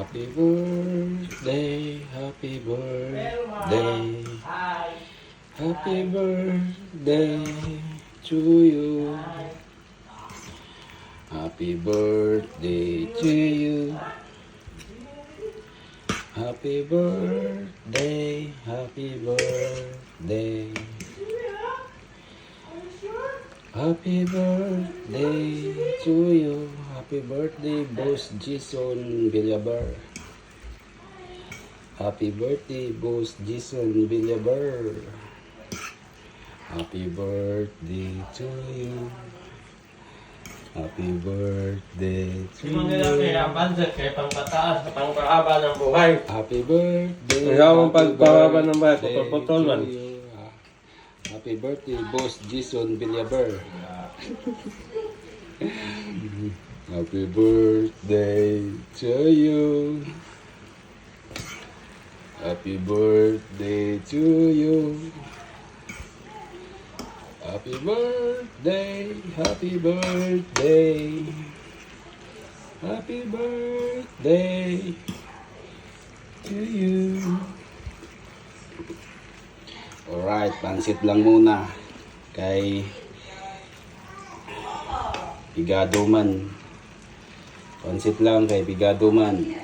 Happy birthday, happy birthday, happy birthday to you. Happy birthday to you. Happy birthday, happy birthday. Happy birthday to you. Happy birthday, Boss Jason Villabar. Happy birthday, Boss Jason Villabar. Happy birthday to you. Happy birthday to you. Kaya pangpataas, pangpahaba ng buhay. Happy birthday. Ikaw ang happy pagpahaba ng buhay, birthday pagpaputol man. to you. Happy birthday, Boss Jason Villabar. Happy birthday to you. Happy birthday to you. Happy birthday, happy birthday. Happy birthday to you. Alright, pansit lang muna kay Bigado man. Pansit lang kay Bigado man.